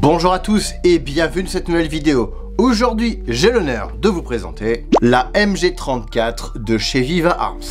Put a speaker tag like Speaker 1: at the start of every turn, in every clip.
Speaker 1: Bonjour à tous et bienvenue dans cette nouvelle vidéo. Aujourd'hui, j'ai l'honneur de vous présenter la MG34 de chez Viva Arms.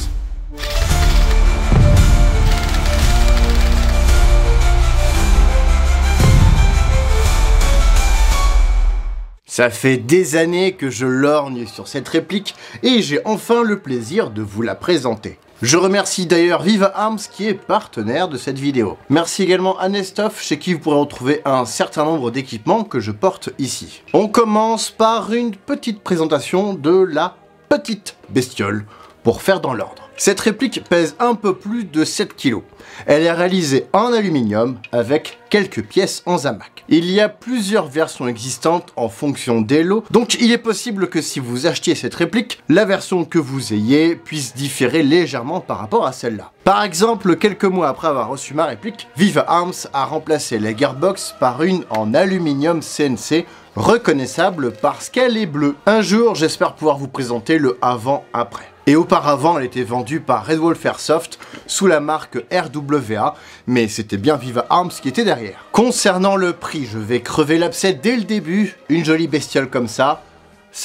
Speaker 1: Ça fait des années que je lorgne sur cette réplique et j'ai enfin le plaisir de vous la présenter. Je remercie d'ailleurs Viva Arms qui est partenaire de cette vidéo. Merci également à Nestoff chez qui vous pourrez retrouver un certain nombre d'équipements que je porte ici. On commence par une petite présentation de la petite bestiole pour faire dans l'ordre. Cette réplique pèse un peu plus de 7 kg. Elle est réalisée en aluminium avec quelques pièces en zamac. Il y a plusieurs versions existantes en fonction des lots, donc il est possible que si vous achetiez cette réplique, la version que vous ayez puisse différer légèrement par rapport à celle-là. Par exemple, quelques mois après avoir reçu ma réplique, Viva Arms a remplacé la gearbox par une en aluminium CNC reconnaissable parce qu'elle est bleue. Un jour, j'espère pouvoir vous présenter le avant-après. Et auparavant, elle était vendue par Red Wolf Airsoft sous la marque RWA, mais c'était bien Viva Arms qui était derrière. Concernant le prix, je vais crever l'abcès dès le début. Une jolie bestiole comme ça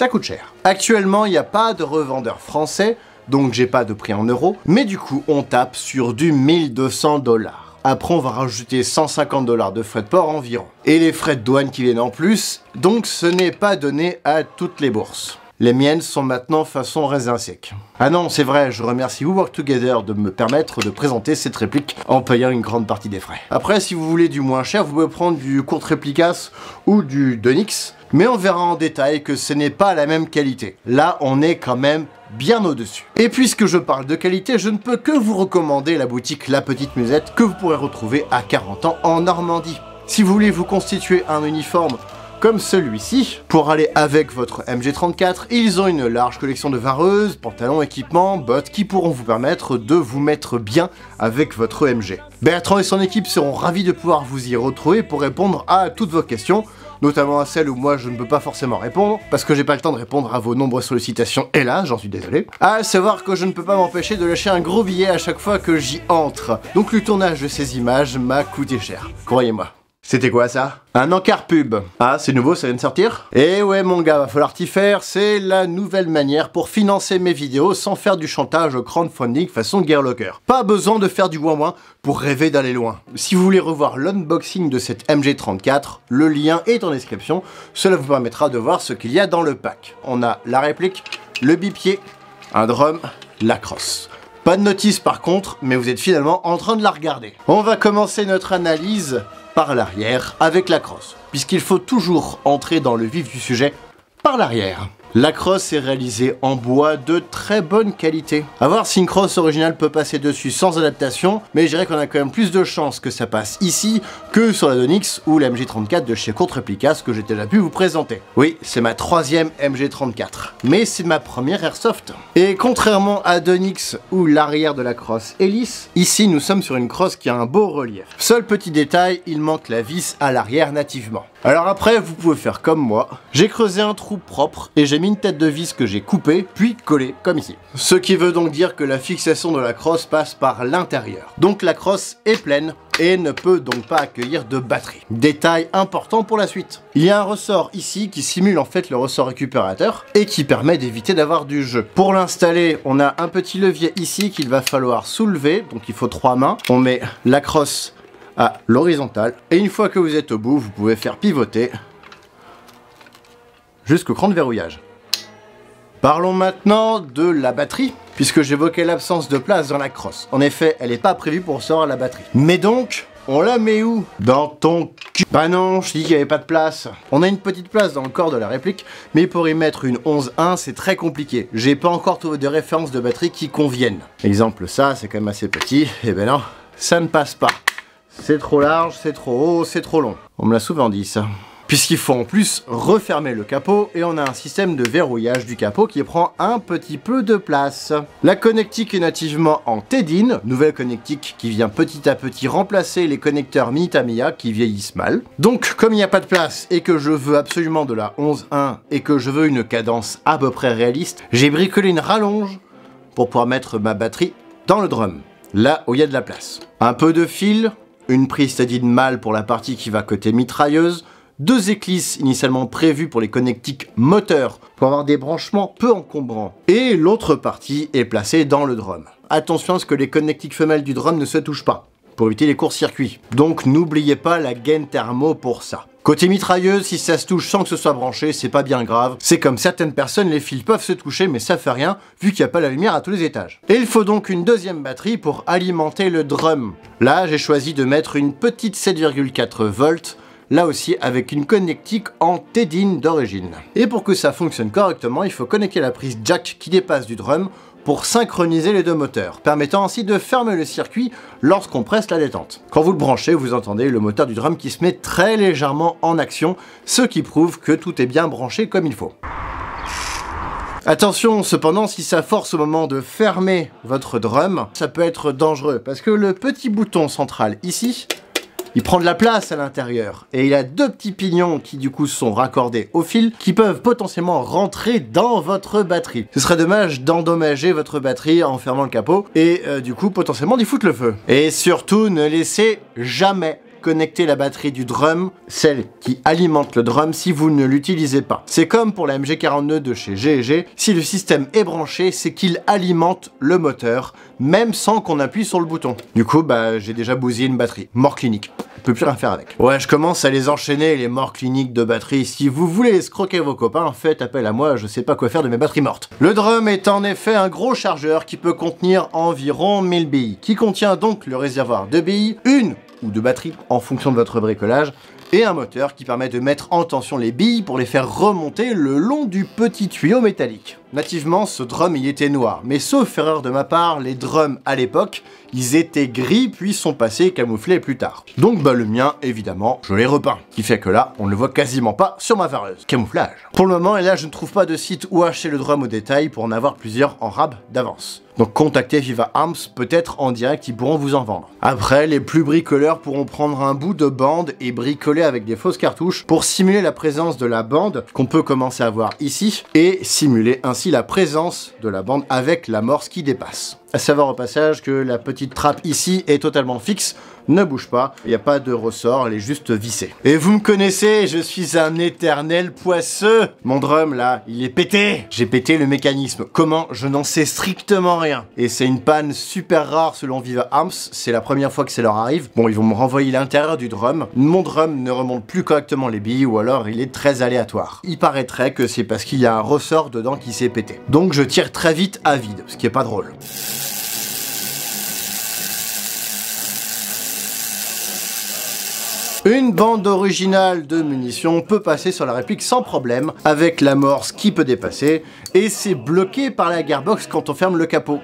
Speaker 1: coûte cher. Actuellement, il n'y a pas de revendeur français, donc j'ai pas de prix en euros, mais du coup, on tape sur du 1200 $. Après, on va rajouter 150 $ de frais de port environ. Et les frais de douane qui viennent en plus, donc ce n'est pas donné à toutes les bourses. Les miennes sont maintenant façon raisin sec. Ah non, c'est vrai, je remercie Work Together de me permettre de présenter cette réplique en payant une grande partie des frais. Après, si vous voulez du moins cher, vous pouvez prendre du Court Replicas ou du Donix, mais on verra en détail que ce n'est pas la même qualité. Là, on est quand même bien au-dessus. Et puisque je parle de qualité, je ne peux que vous recommander la boutique La Petite Musette que vous pourrez retrouver à 40 ans en Normandie. Si vous voulez vous constituer un uniforme comme celui-ci, pour aller avec votre MG34, ils ont une large collection de vareuses, pantalons, équipements, bottes qui pourront vous permettre de vous mettre bien avec votre MG. Bertrand et son équipe seront ravis de pouvoir vous y retrouver pour répondre à toutes vos questions, notamment à celles où moi je ne peux pas forcément répondre, parce que j'ai pas le temps de répondre à vos nombreuses sollicitations, et là, j'en suis désolé. À savoir que je ne peux pas m'empêcher de lâcher un gros billet à chaque fois que j'y entre. Donc le tournage de ces images m'a coûté cher, croyez-moi. C'était quoi ça? Un encart pub. Ah, c'est nouveau, ça vient de sortir? Eh ouais mon gars, va falloir t'y faire, c'est la nouvelle manière pour financer mes vidéos sans faire du chantage au crowdfunding façon Gearlocker. Pas besoin de faire du ouin-ouin pour rêver d'aller loin. Si vous voulez revoir l'unboxing de cette MG34, le lien est en description, cela vous permettra de voir ce qu'il y a dans le pack. On a la réplique, le bipied, un drum, la crosse. Pas de notice par contre, mais vous êtes finalement en train de la regarder. On va commencer notre analyse par l'arrière avec la crosse, puisqu'il faut toujours entrer dans le vif du sujet par l'arrière. La crosse est réalisée en bois de très bonne qualité. A voir si une crosse originale peut passer dessus sans adaptation, mais je dirais qu'on a quand même plus de chances que ça passe ici que sur la Donix ou la MG34 de chez Court Replicas que j'ai déjà pu vous présenter. Oui, c'est ma troisième MG34, mais c'est ma première Airsoft. Et contrairement à Donix où l'arrière de la crosse est lisse, ici nous sommes sur une crosse qui a un beau relief. Seul petit détail, il manque la vis à l'arrière nativement. Alors après, vous pouvez faire comme moi, j'ai creusé un trou propre et j'ai mis une tête de vis que j'ai coupée, puis collée, comme ici. Ce qui veut donc dire que la fixation de la crosse passe par l'intérieur. Donc la crosse est pleine et ne peut donc pas accueillir de batterie. Détail important pour la suite. Il y a un ressort ici qui simule en fait le ressort récupérateur et qui permet d'éviter d'avoir du jeu. Pour l'installer, on a un petit levier ici qu'il va falloir soulever, donc il faut 3 mains. On met la crosse à l'horizontale et une fois que vous êtes au bout, vous pouvez faire pivoter jusqu'au cran de verrouillage. Parlons maintenant de la batterie, puisque j'évoquais l'absence de place dans la crosse. En effet, elle n'est pas prévue pour recevoir la batterie. Mais donc, on la met où? Dans ton cul. Bah non, je dis qu'il n'y avait pas de place. On a une petite place dans le corps de la réplique, mais pour y mettre une 11.1, c'est très compliqué. J'ai pas encore trouvé de références de batterie qui conviennent. Exemple, ça, c'est quand même assez petit. Et ben non, ça ne passe pas. C'est trop large, c'est trop haut, c'est trop long. On me l'a souvent dit ça. Puisqu'il faut en plus refermer le capot et on a un système de verrouillage du capot qui prend un petit peu de place. La connectique est nativement en TEDIN, nouvelle connectique qui vient petit à petit remplacer les connecteurs Mini Tamiya qui vieillissent mal. Donc comme il n'y a pas de place et que je veux absolument de la 11.1 et que je veux une cadence à peu près réaliste, j'ai bricolé une rallonge pour pouvoir mettre ma batterie dans le drum, là où il y a de la place. Un peu de fil, une prise TEDIN mâle pour la partie qui va côté mitrailleuse, 2 éclisses initialement prévues pour les connectiques moteurs pour avoir des branchements peu encombrants. Et l'autre partie est placée dans le drum. Attention à ce que les connectiques femelles du drum ne se touchent pas, pour éviter les courts-circuits. Donc n'oubliez pas la gaine thermo pour ça. Côté mitrailleuse, si ça se touche sans que ce soit branché, c'est pas bien grave. C'est comme certaines personnes, les fils peuvent se toucher, mais ça fait rien, vu qu'il n'y a pas la lumière à tous les étages. Et il faut donc une deuxième batterie pour alimenter le drum. Là, j'ai choisi de mettre une petite 7,4 volts, là aussi avec une connectique en T-DIN d'origine. Et pour que ça fonctionne correctement, il faut connecter la prise jack qui dépasse du drum pour synchroniser les deux moteurs, permettant ainsi de fermer le circuit lorsqu'on presse la détente. Quand vous le branchez, vous entendez le moteur du drum qui se met très légèrement en action, ce qui prouve que tout est bien branché comme il faut. Attention cependant, si ça force au moment de fermer votre drum, ça peut être dangereux, parce que le petit bouton central ici, il prend de la place à l'intérieur et il a 2 petits pignons qui du coup sont raccordés au fil qui peuvent potentiellement rentrer dans votre batterie. Ce serait dommage d'endommager votre batterie en fermant le capot et du coup potentiellement d'y foutre le feu. Et surtout ne laissez jamais connecter la batterie du drum, celle qui alimente le drum, si vous ne l'utilisez pas. C'est comme pour la MG42 de chez G&G, si le système est branché, c'est qu'il alimente le moteur, même sans qu'on appuie sur le bouton. Du coup, j'ai déjà bousillé une batterie. Mort clinique. On peut plus rien faire avec. Ouais, je commence à les enchaîner, les morts cliniques de batterie. Si vous voulez escroquer vos copains, faites appel à moi, je sais pas quoi faire de mes batteries mortes. Le drum est en effet un gros chargeur qui peut contenir environ 1000 billes, qui contient donc le réservoir de billes, une ou de batteries en fonction de votre bricolage, et un moteur qui permet de mettre en tension les billes pour les faire remonter le long du petit tuyau métallique. Nativement, ce drum il était noir, mais sauf erreur de ma part, les drums à l'époque, ils étaient gris puis sont passés camouflés plus tard. Donc le mien, évidemment, je l'ai repeint, qui fait que là, on ne le voit quasiment pas sur ma vareuse. Camouflage. Pour le moment, et là je ne trouve pas de site où acheter le drum au détail pour en avoir plusieurs en rab d'avance. Donc contactez Viva Arms, peut-être en direct ils pourront vous en vendre. Après, les plus bricoleurs pourront prendre un bout de bande et bricoler avec des fausses cartouches pour simuler la présence de la bande qu'on peut commencer à voir ici et simuler ainsi la présence de la bande avec l'amorce qui dépasse. À savoir au passage que la petite trappe ici est totalement fixe, ne bouge pas, il n'y a pas de ressort, elle est juste vissée. Et vous me connaissez, je suis un éternel poisseux. Mon drum là, il est pété. J'ai pété le mécanisme. Comment? Je n'en sais strictement rien. Et c'est une panne super rare selon Viva Arms, c'est la première fois que ça leur arrive. Bon, ils vont me renvoyer l'intérieur du drum. Mon drum ne remonte plus correctement les billes ou alors il est très aléatoire. Il paraîtrait que c'est parce qu'il y a un ressort dedans qui s'est pété. Donc je tire très vite à vide, ce qui est pas drôle. Une bande originale de munitions peut passer sur la réplique sans problème, avec l'amorce qui peut dépasser, et c'est bloqué par la gearbox quand on ferme le capot.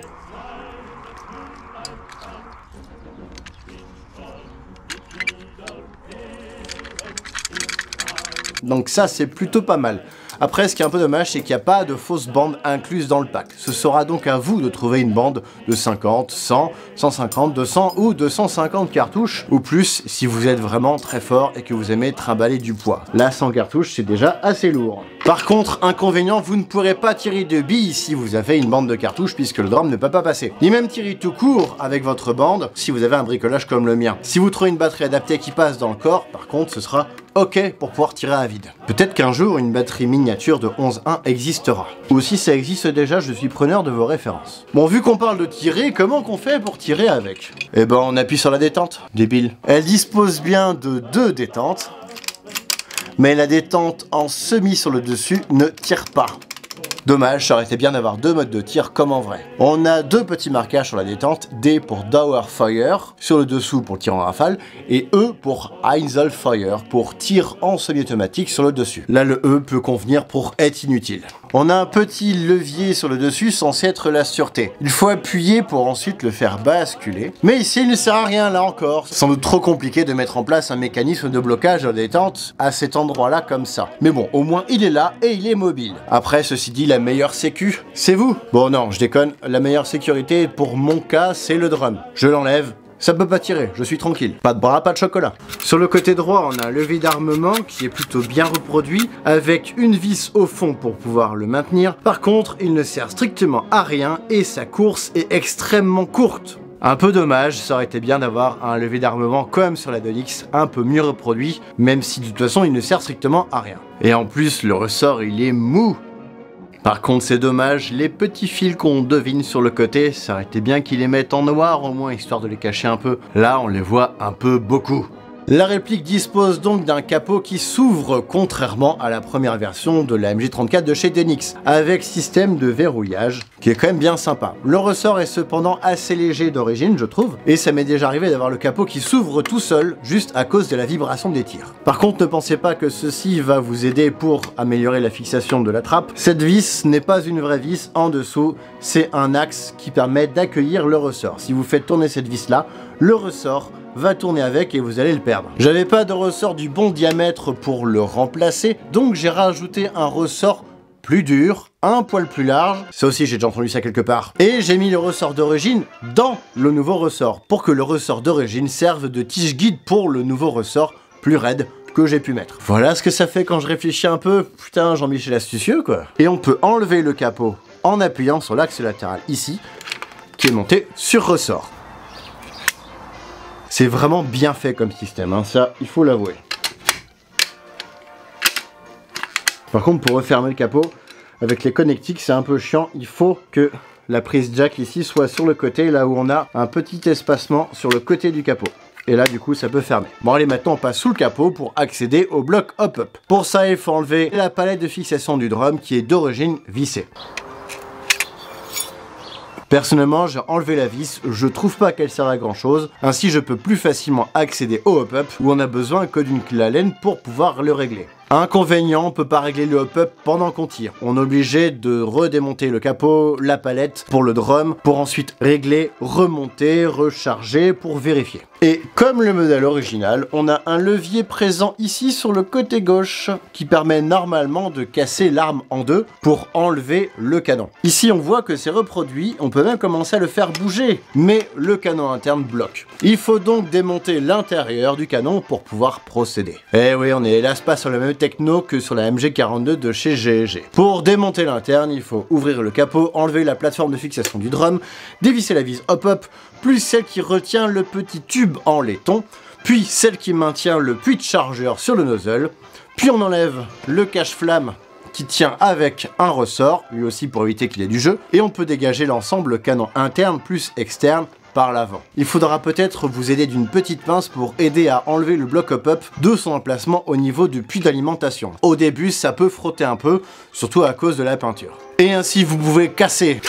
Speaker 1: Donc ça c'est plutôt pas mal. Après, ce qui est un peu dommage, c'est qu'il n'y a pas de fausse bande incluse dans le pack. Ce sera donc à vous de trouver une bande de 50, 100, 150, 200 ou 250 cartouches, ou plus si vous êtes vraiment très fort et que vous aimez trimballer du poids. Là, 100 cartouches, c'est déjà assez lourd. Par contre, inconvénient, vous ne pourrez pas tirer de billes si vous avez une bande de cartouches puisque le drum ne peut pas passer. Ni même tirer tout court avec votre bande si vous avez un bricolage comme le mien. Si vous trouvez une batterie adaptée qui passe dans le corps, par contre, ce sera ok pour pouvoir tirer à vide. Peut-être qu'un jour, une batterie miniature de 11.1 existera. Ou si ça existe déjà, je suis preneur de vos références. Bon, vu qu'on parle de tirer, comment qu'on fait pour tirer avec? Eh ben, on appuie sur la détente. Débile. Elle dispose bien de 2 détentes, mais la détente en semi sur le dessus ne tire pas. Dommage, ça aurait été bien d'avoir 2 modes de tir comme en vrai. On a 2 petits marquages sur la détente, D pour Dower Fire, sur le dessous pour tir en rafale, et E pour Einzel Fire, pour tir en semi-automatique sur le dessus. Là, le E peut convenir pour être inutile. On a un petit levier sur le dessus censé être la sûreté. Il faut appuyer pour ensuite le faire basculer. Mais ici, il ne sert à rien, là encore. C'est sans doute trop compliqué de mettre en place un mécanisme de blocage de détente à cet endroit-là comme ça. Mais bon, au moins, il est là et il est mobile. Après, ceci dit, la meilleure sécu, c'est vous. Bon, non, je déconne. La meilleure sécurité, pour mon cas, c'est le drum. Je l'enlève. Ça peut pas tirer, je suis tranquille. Pas de bras, pas de chocolat. Sur le côté droit, on a un levier d'armement qui est plutôt bien reproduit, avec une vis au fond pour pouvoir le maintenir. Par contre, il ne sert strictement à rien et sa course est extrêmement courte. Un peu dommage, ça aurait été bien d'avoir un levier d'armement comme sur la Donix, un peu mieux reproduit, même si de toute façon il ne sert strictement à rien. Et en plus, le ressort il est mou. Par contre c'est dommage, les petits fils qu'on devine sur le côté, ça aurait été bien qu'ils les mettent en noir au moins, histoire de les cacher un peu. Là on les voit un peu beaucoup. La réplique dispose donc d'un capot qui s'ouvre contrairement à la première version de la MJ34 de chez Donix, avec système de verrouillage qui est quand même bien sympa. Le ressort est cependant assez léger d'origine je trouve, et ça m'est déjà arrivé d'avoir le capot qui s'ouvre tout seul juste à cause de la vibration des tirs. Par contre ne pensez pas que ceci va vous aider pour améliorer la fixation de la trappe. Cette vis n'est pas une vraie vis en dessous, c'est un axe qui permet d'accueillir le ressort. Si vous faites tourner cette vis là, le ressort va tourner avec et vous allez le perdre. J'avais pas de ressort du bon diamètre pour le remplacer, donc j'ai rajouté un ressort plus dur, un poil plus large, ça aussi j'ai déjà entendu ça quelque part, et j'ai mis le ressort d'origine dans le nouveau ressort, pour que le ressort d'origine serve de tige guide pour le nouveau ressort plus raide que j'ai pu mettre. Voilà ce que ça fait quand je réfléchis un peu, putain Jean-Michel astucieux quoi. Et on peut enlever le capot en appuyant sur l'axe latéral ici, qui est monté sur ressort. C'est vraiment bien fait comme système, hein, ça il faut l'avouer. Par contre pour refermer le capot, avec les connectiques c'est un peu chiant, il faut que la prise jack ici soit sur le côté, là où on a un petit espacement sur le côté du capot. Et là du coup ça peut fermer. Bon allez, maintenant on passe sous le capot pour accéder au bloc hop-up. Pour ça il faut enlever la palette de fixation du drum qui est d'origine vissée. Personnellement, j'ai enlevé la vis, je trouve pas qu'elle sert à grand chose, ainsi je peux plus facilement accéder au hop-up où on a besoin que d'une clé Allen pour pouvoir le régler. Inconvénient, on peut pas régler le hop-up pendant qu'on tire. On est obligé de redémonter le capot, la palette pour le drum, pour ensuite régler, remonter, recharger pour vérifier. Et comme le modèle original, on a un levier présent ici sur le côté gauche qui permet normalement de casser l'arme en deux pour enlever le canon. Ici on voit que c'est reproduit, on peut même commencer à le faire bouger, mais le canon interne bloque. Il faut donc démonter l'intérieur du canon pour pouvoir procéder. Eh oui, on est hélas pas sur la même techno que sur la MG42 de chez GEG. Pour démonter l'interne, il faut ouvrir le capot, enlever la plateforme de fixation du drum, dévisser la vis hop-up, plus celle qui retient le petit tube en laiton, puis celle qui maintient le puits de chargeur sur le nozzle, puis on enlève le cache-flamme qui tient avec un ressort, lui aussi pour éviter qu'il y ait du jeu, et on peut dégager l'ensemble canon interne plus externe par l'avant. Il faudra peut-être vous aider d'une petite pince pour aider à enlever le bloc hop-up de son emplacement au niveau du puits d'alimentation. Au début, ça peut frotter un peu, surtout à cause de la peinture. Et ainsi, vous pouvez casser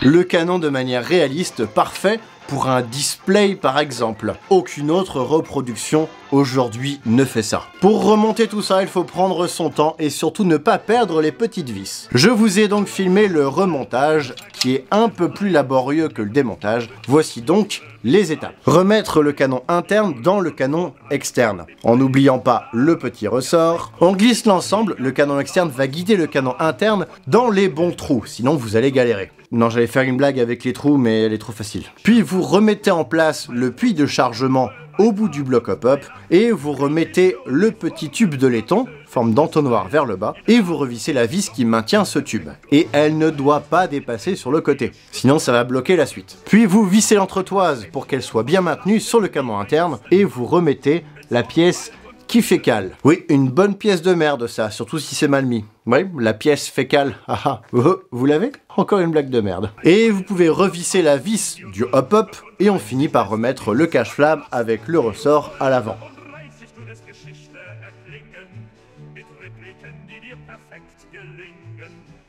Speaker 1: le canon de manière réaliste, parfait pour un display par exemple. Aucune autre reproduction aujourd'hui ne fait ça. Pour remonter tout ça, il faut prendre son temps et surtout ne pas perdre les petites vis. Je vous ai donc filmé le remontage qui est un peu plus laborieux que le démontage. Voici donc les étapes. Remettre le canon interne dans le canon externe, en n'oubliant pas le petit ressort. On glisse l'ensemble, le canon externe va guider le canon interne dans les bons trous, sinon vous allez galérer. Non, j'allais faire une blague avec les trous, mais elle est trop facile. Puis vous remettez en place le puits de chargement au bout du bloc hop-up, et vous remettez le petit tube de laiton, forme d'entonnoir vers le bas, et vous revissez la vis qui maintient ce tube. Et elle ne doit pas dépasser sur le côté, sinon ça va bloquer la suite. Puis vous vissez l'entretoise pour qu'elle soit bien maintenue sur le canon interne, et vous remettez la pièce qui fécale. Oui, une bonne pièce de merde ça, surtout si c'est mal mis. Oui, la pièce fécale, haha, vous l'avez? Encore une blague de merde. Et vous pouvez revisser la vis du hop-up, et on finit par remettre le cache-flamme avec le ressort à l'avant.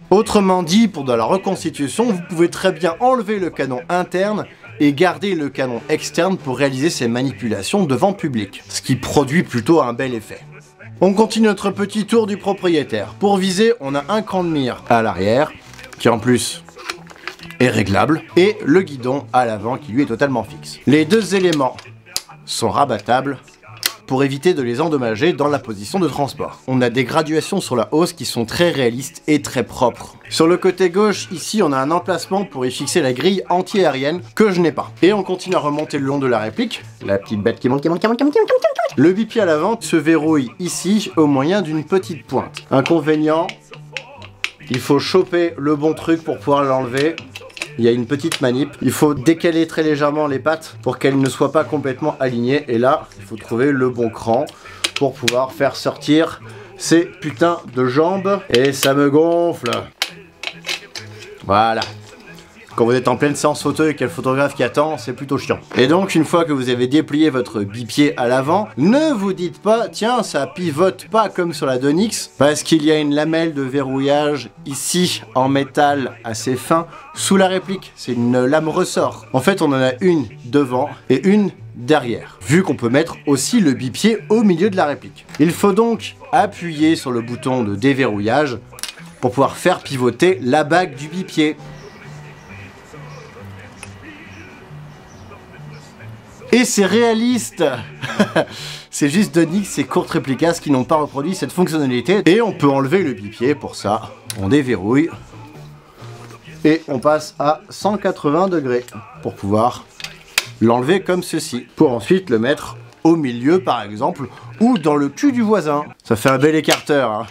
Speaker 1: Autrement dit, pour de la reconstitution, vous pouvez très bien enlever le canon interne et garder le canon externe pour réaliser ces manipulations devant public, ce qui produit plutôt un bel effet. On continue notre petit tour du propriétaire. Pour viser, on a un cran de mire à l'arrière, qui en plus est réglable, et le guidon à l'avant qui lui est totalement fixe. Les deux éléments sont rabattables pour éviter de les endommager dans la position de transport. On a des graduations sur la hausse qui sont très réalistes et très propres. Sur le côté gauche, ici, on a un emplacement pour y fixer la grille anti-aérienne que je n'ai pas. Et on continue à remonter le long de la réplique. La petite bête qui monte. Le bipied à l'avant se verrouille ici au moyen d'une petite pointe. Inconvénient, il faut choper le bon truc pour pouvoir l'enlever. il y a une petite manip. Il faut décaler très légèrement les pattes pour qu'elles ne soient pas complètement alignées. Et là, il faut trouver le bon cran pour pouvoir faire sortir ces putains de jambes. Et ça me gonfle. Voilà. Quand vous êtes en pleine séance photo et qu'il y a le photographe qui attend, c'est plutôt chiant. Et donc, une fois que vous avez déplié votre bipied à l'avant, ne vous dites pas, tiens, ça pivote pas comme sur la Donix, parce qu'il y a une lamelle de verrouillage ici, en métal assez fin, sous la réplique. C'est une lame ressort. En fait, on en a une devant et une derrière, vu qu'on peut mettre aussi le bipied au milieu de la réplique. Il faut donc appuyer sur le bouton de déverrouillage pour pouvoir faire pivoter la bague du bipied. Et c'est réaliste. C'est juste Donix et Kurt Replicas qui n'ont pas reproduit cette fonctionnalité. Et on peut enlever le bipied pour ça. On déverrouille. Et on passe à 180 degrés pour pouvoir l'enlever comme ceci. Pour ensuite le mettre au milieu par exemple, ou dans le cul du voisin. Ça fait un bel écarteur, hein.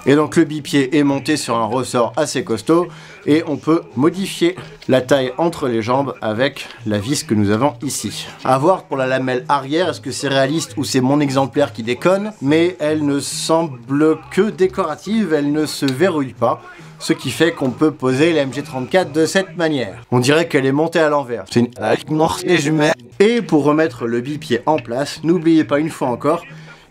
Speaker 1: Et donc le bipied est monté sur un ressort assez costaud et on peut modifier la taille entre les jambes avec la vis que nous avons ici. À voir pour la lamelle arrière, est-ce que c'est réaliste ou c'est mon exemplaire qui déconne, mais elle ne semble que décorative, elle ne se verrouille pas. Ce qui fait qu'on peut poser la MG34 de cette manière. On dirait qu'elle est montée à l'envers. C'est une... Et pour remettre le bipied en place, n'oubliez pas une fois encore,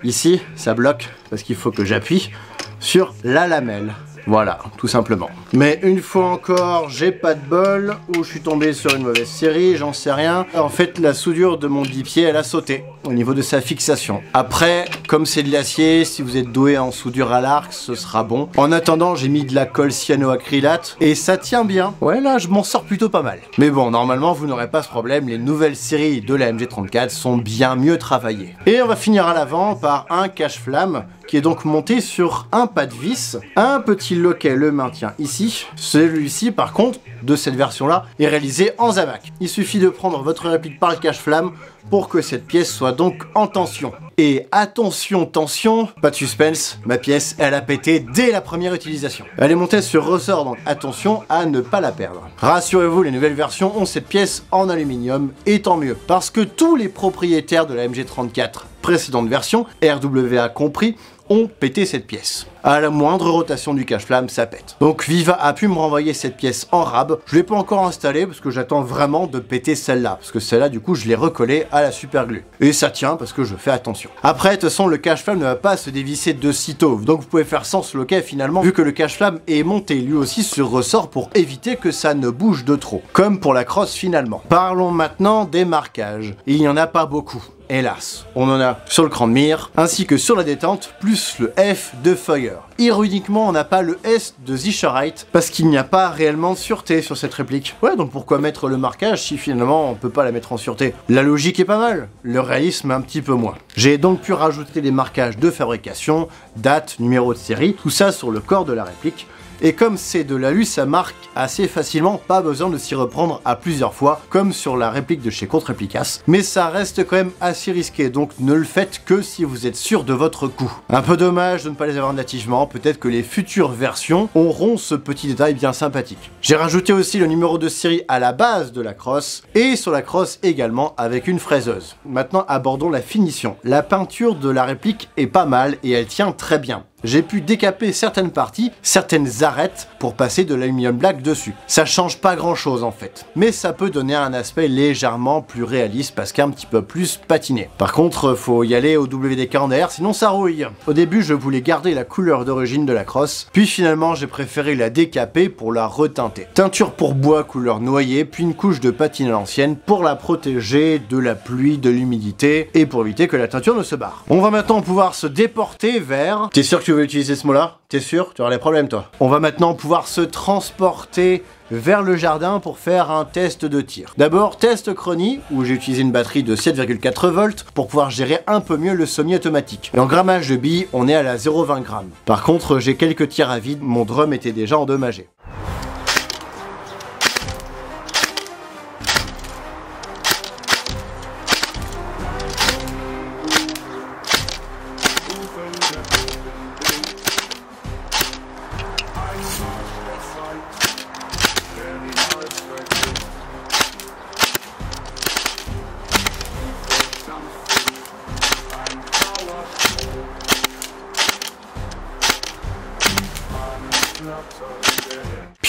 Speaker 1: ici, ça bloque parce qu'il faut que j'appuie sur la lamelle. Voilà, tout simplement. Mais une fois encore, j'ai pas de bol, ou je suis tombé sur une mauvaise série, j'en sais rien. En fait, la soudure de mon bipied, elle a sauté au niveau de sa fixation. Après, comme c'est de l'acier, si vous êtes doué en soudure à l'arc, ce sera bon. En attendant, j'ai mis de la colle cyanoacrylate et ça tient bien. Ouais, là, je m'en sors plutôt pas mal. Mais bon, normalement, vous n'aurez pas ce problème. Les nouvelles séries de la MG34 sont bien mieux travaillées. Et on va finir à l'avant par un cache-flamme qui est donc monté sur un pas de vis. Un petit loquet le maintient ici. Celui-ci, par contre, de cette version-là, est réalisé en Zamac. Il suffit de prendre votre réplique par le cache-flamme pour que cette pièce soit donc en tension. Et attention, tension, pas de suspense, ma pièce, elle a pété dès la première utilisation. Elle est montée sur ressort, donc attention à ne pas la perdre. Rassurez-vous, les nouvelles versions ont cette pièce en aluminium, et tant mieux, parce que tous les propriétaires de la MG34 précédente version, RWA compris, ont pété cette pièce. À la moindre rotation du cache-flamme, ça pète. Donc Viva a pu me renvoyer cette pièce en rab. Je l'ai pas encore installée parce que j'attends vraiment de péter celle-là. Parce que celle-là, du coup, je l'ai recollée à la super glue. Et ça tient parce que je fais attention. Après, de toute façon, le cache-flamme ne va pas se dévisser de sitôt. Donc vous pouvez faire sans ce loquet finalement, vu que le cache-flamme est monté lui aussi sur ressort pour éviter que ça ne bouge de trop. Comme pour la crosse finalement. Parlons maintenant des marquages. Il n'y en a pas beaucoup. Hélas, on en a sur le cran de mire, ainsi que sur la détente, plus le F de Feuer. Ironiquement, on n'a pas le S de Sicherheit, parce qu'il n'y a pas réellement de sûreté sur cette réplique. Ouais, donc pourquoi mettre le marquage si finalement on peut pas la mettre en sûreté? La logique est pas mal, le réalisme un petit peu moins. J'ai donc pu rajouter des marquages de fabrication, date, numéro de série, tout ça sur le corps de la réplique. Et comme c'est de l'alu, ça marque assez facilement, pas besoin de s'y reprendre à plusieurs fois, comme sur la réplique de chez Kurt Replicas. Mais ça reste quand même assez risqué, donc ne le faites que si vous êtes sûr de votre coup. Un peu dommage de ne pas les avoir nativement, peut-être que les futures versions auront ce petit détail bien sympathique. J'ai rajouté aussi le numéro de série à la base de la crosse, et sur la crosse également avec une fraiseuse. Maintenant abordons la finition. La peinture de la réplique est pas mal et elle tient très bien. J'ai pu décaper certaines parties, certaines arêtes pour passer de l'aluminium black dessus. Ça change pas grand chose en fait, mais ça peut donner un aspect légèrement plus réaliste parce qu'un petit peu plus patiné. Par contre, faut y aller au WD-40 en air, sinon ça rouille. Au début, je voulais garder la couleur d'origine de la crosse, puis finalement j'ai préféré la décaper pour la reteinter. Teinture pour bois couleur noyer, puis une couche de patine à l'ancienne pour la protéger de la pluie, de l'humidité et pour éviter que la teinture ne se barre. On va maintenant pouvoir se déporter vers... T'es sûr que tu veux utiliser ce mot-là? T'es sûr? Tu auras des problèmes toi. On va maintenant pouvoir se transporter vers le jardin pour faire un test de tir. D'abord, test chronie, où j'ai utilisé une batterie de 7,4 volts pour pouvoir gérer un peu mieux le semi-automatique. Et en grammage de billes, on est à la 0,20 g. Par contre, j'ai quelques tirs à vide, mon drum était déjà endommagé.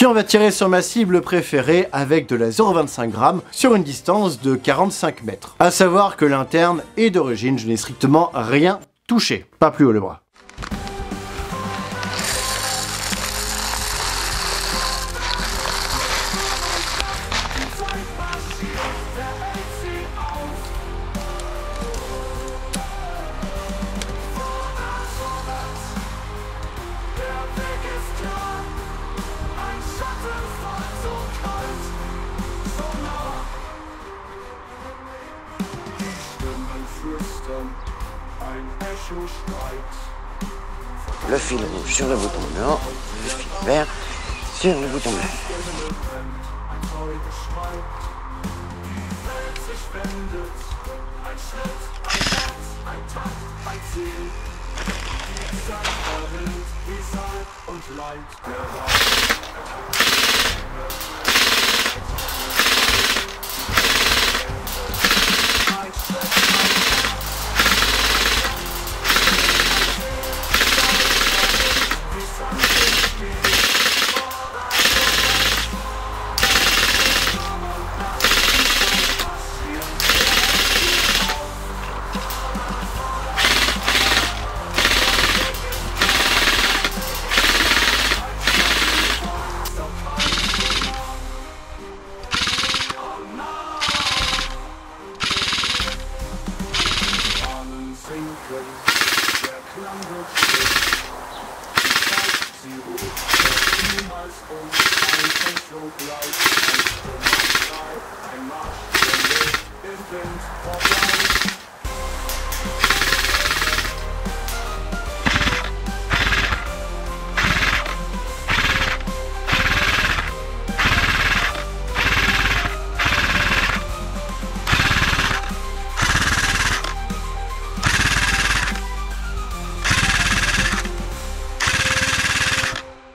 Speaker 1: Puis on va tirer sur ma cible préférée avec de la 0,25 g sur une distance de 45 mètres. A savoir que l'interne est d'origine, je n'ai strictement rien touché. Pas plus haut le bras.
Speaker 2: Le fil rouge sur le bouton blanc, le fil vert sur le bouton vert.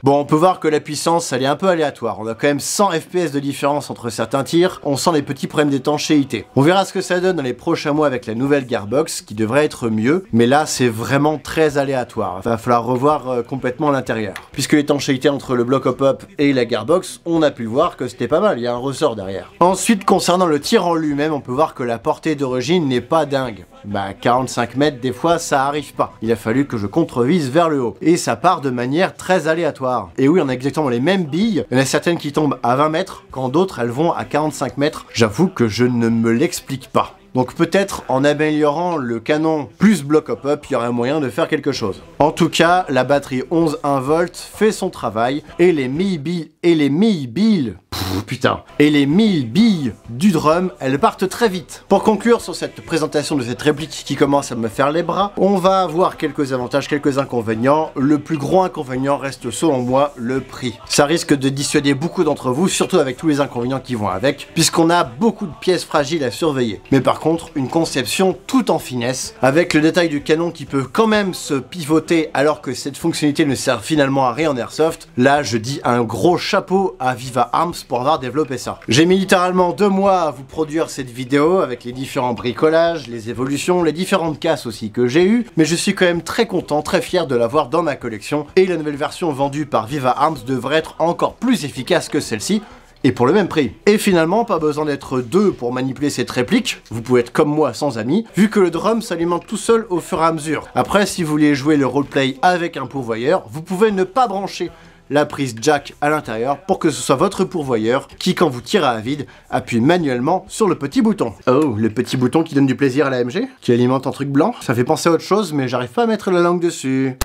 Speaker 1: Bon, on peut voir que la puissance, elle est un peu aléatoire. On a quand même 100 FPS de différence entre certains tirs. On sent les petits problèmes d'étanchéité. On verra ce que ça donne dans les prochains mois avec la nouvelle Gearbox, qui devrait être mieux. Mais là, c'est vraiment très aléatoire. Il va falloir revoir complètement l'intérieur. Puisque l'étanchéité entre le bloc hop-up et la Gearbox, on a pu voir que c'était pas mal. Il y a un ressort derrière. Ensuite, concernant le tir en lui-même, on peut voir que la portée d'origine n'est pas dingue. Bah, 45 mètres, des fois, ça arrive pas. Il a fallu que je contrevise vers le haut. Et ça part de manière très aléatoire. Et oui, on a exactement les mêmes billes. Il y en a certaines qui tombent à 20 mètres, quand d'autres, elles vont à 45 mètres. J'avoue que je ne me l'explique pas. Donc peut-être en améliorant le canon plus bloc hop-up, il y aurait moyen de faire quelque chose. En tout cas, la batterie 11,1 V fait son travail et les 1000 billes du drum, elles partent très vite. Pour conclure sur cette présentation de cette réplique qui commence à me faire les bras, on va avoir quelques avantages, quelques inconvénients. Le plus gros inconvénient reste selon moi le prix. Ça risque de dissuader beaucoup d'entre vous, surtout avec tous les inconvénients qui vont avec, puisqu'on a beaucoup de pièces fragiles à surveiller. Mais par contre, une conception tout en finesse, avec le détail du canon qui peut quand même se pivoter alors que cette fonctionnalité ne sert finalement à rien en airsoft. Là, je dis un gros chapeau à Viva Arms pour avoir développé ça. J'ai mis littéralement 2 mois à vous produire cette vidéo avec les différents bricolages, les évolutions, les différentes casses aussi que j'ai eues, mais je suis quand même très content, très fier de l'avoir dans ma collection et la nouvelle version vendue par Viva Arms devrait être encore plus efficace que celle-ci. Et pour le même prix. Et finalement, pas besoin d'être 2 pour manipuler cette réplique, vous pouvez être comme moi sans amis, vu que le drum s'alimente tout seul au fur et à mesure. Après, si vous voulez jouer le roleplay avec un pourvoyeur, vous pouvez ne pas brancher la prise jack à l'intérieur pour que ce soit votre pourvoyeur qui, quand vous tirez à vide, appuie manuellement sur le petit bouton. Oh, le petit bouton qui donne du plaisir à la MG, qui alimente un truc blanc. Ça fait penser à autre chose, mais j'arrive pas à mettre la langue dessus.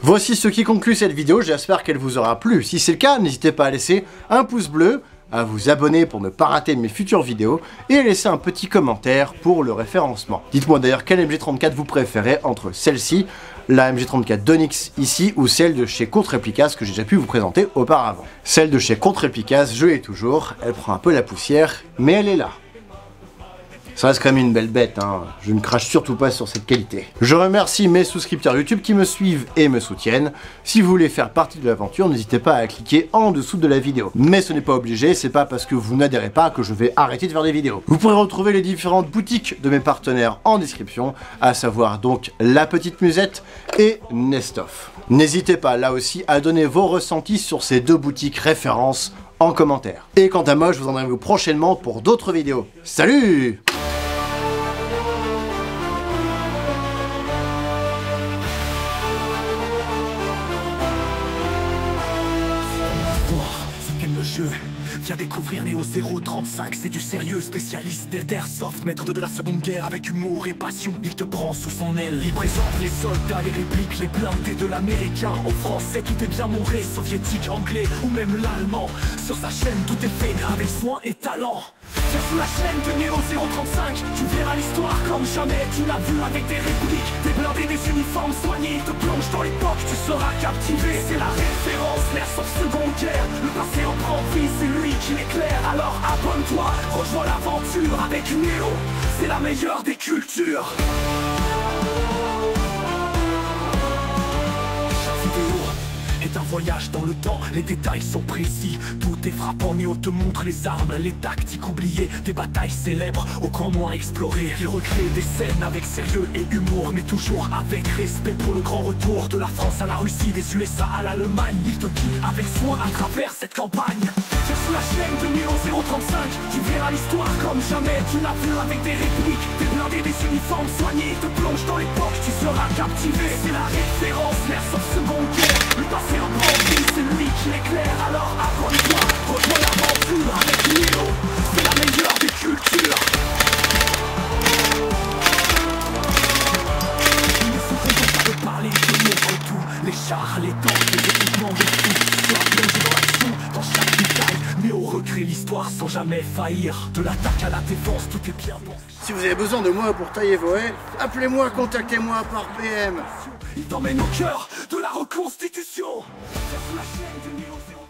Speaker 1: Voici ce qui conclut cette vidéo, j'espère qu'elle vous aura plu. Si c'est le cas, n'hésitez pas à laisser un pouce bleu, à vous abonner pour ne pas rater mes futures vidéos, et à laisser un petit commentaire pour le référencement. Dites-moi d'ailleurs quelle MG34 vous préférez entre celle-ci, la MG34 d'Onyx ici, ou celle de chez Contreplicas que j'ai déjà pu vous présenter auparavant. Celle de chez Contreplicas, je l'ai toujours, elle prend un peu la poussière, mais elle est là. Ça reste quand même une belle bête, hein. Je ne crache surtout pas sur cette qualité. Je remercie mes souscripteurs YouTube qui me suivent et me soutiennent. Si vous voulez faire partie de l'aventure, n'hésitez pas à cliquer en dessous de la vidéo. Mais ce n'est pas obligé, c'est pas parce que vous n'adhérez pas que je vais arrêter de faire des vidéos. Vous pourrez retrouver les différentes boutiques de mes partenaires en description, à savoir donc La Petite Musette et Nestoff. N'hésitez pas là aussi à donner vos ressentis sur ces deux boutiques références en commentaire. Et quant à moi, je vous en retrouve prochainement pour d'autres vidéos. Salut!
Speaker 3: Jeu. Viens découvrir Néo 035, c'est du sérieux, spécialiste d'airsoft, maître de la seconde guerre avec humour et passion. Il te prend sous son aile, il présente les soldats, les répliques, les blindés de l'américain. Au français tout est bien montré, soviétique, anglais ou même l'allemand. Sur sa chaîne tout est fait avec soin et talent. Viens sous la chaîne de Néo 035, tu verras l'histoire comme jamais tu l'as vu avec des répliques, des blindés, des uniformes soignés. Il te plonge dans l'époque, tu seras captivé. C'est la référence, l'airsoft seconde guerre. Le passé en prend vie, c'est lui qui l'éclaire. Alors abonne-toi, rejoins l'aventure avec Néo. C'est la meilleure des cultures. Est un voyage dans le temps, les détails sont précis. Tout est frappant, Néo te montre les armes, les tactiques oubliées, des batailles célèbres au grand moins explorées. Il recrée des scènes avec sérieux et humour, mais toujours avec respect pour le grand retour de la France à la Russie, des USA à l'Allemagne. Il te guide avec soin à travers cette campagne. Viens sous la chaîne de Néo 035, tu verras l'histoire comme jamais tu l'as vu avec des répliques, des blindés, des uniformes soignés. Il te plonge dans l'époque, tu seras captivé. C'est la référence, l'airsoft seconde guerre. Le passé en grand vie, c'est lui qui l'éclaire. Alors abonne-toi, rejoins l'aventure avec Néo. C'est la meilleure des cultures. Ils ne sont contents pas de parler, de montrer tout. Les chars, les tanks, les équipements, les fous. Sera plongé dans l'action, dans chaque détail. Néo recrée l'histoire sans jamais faillir. De l'attaque à la défense, tout est bien bon.
Speaker 1: Si vous avez besoin de moi pour tailler vos haies, appelez-moi, contactez-moi par PM.
Speaker 3: Il t'emmène au cœur de la reconstitution. C'est la chaîne de Néo 035.